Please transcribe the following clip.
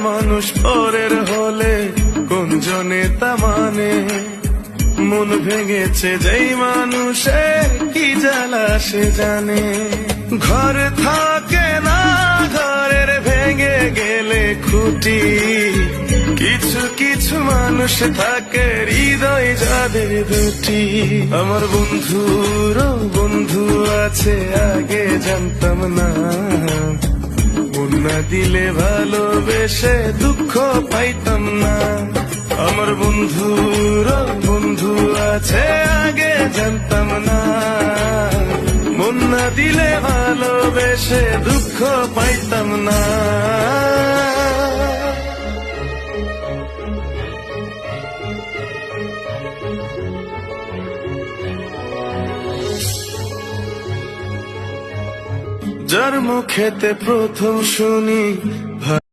মানুষ পরের হলে কোন জনে তা মানে। মন ভেঙেছে যেই মানুষের কি জ্বালা সে জানে। ঘর থাকে না ঘরের ভেঙে গেলে খুঁটি, কিছু কিছু মানুষ থাকে হৃদয় যাদের দুটি। আমার বন্ধুর বন্ধু আছে আগে জানতাম না, মন না দিলে ভালোবেসে দুঃখ পাইতাম না। আমার বন্ধুর বন্ধু আছে আগে জানতাম না, মন না দিলে ভালোবেসে দুঃখ পাইতাম না। যার মুখেতে প্রথম শুনি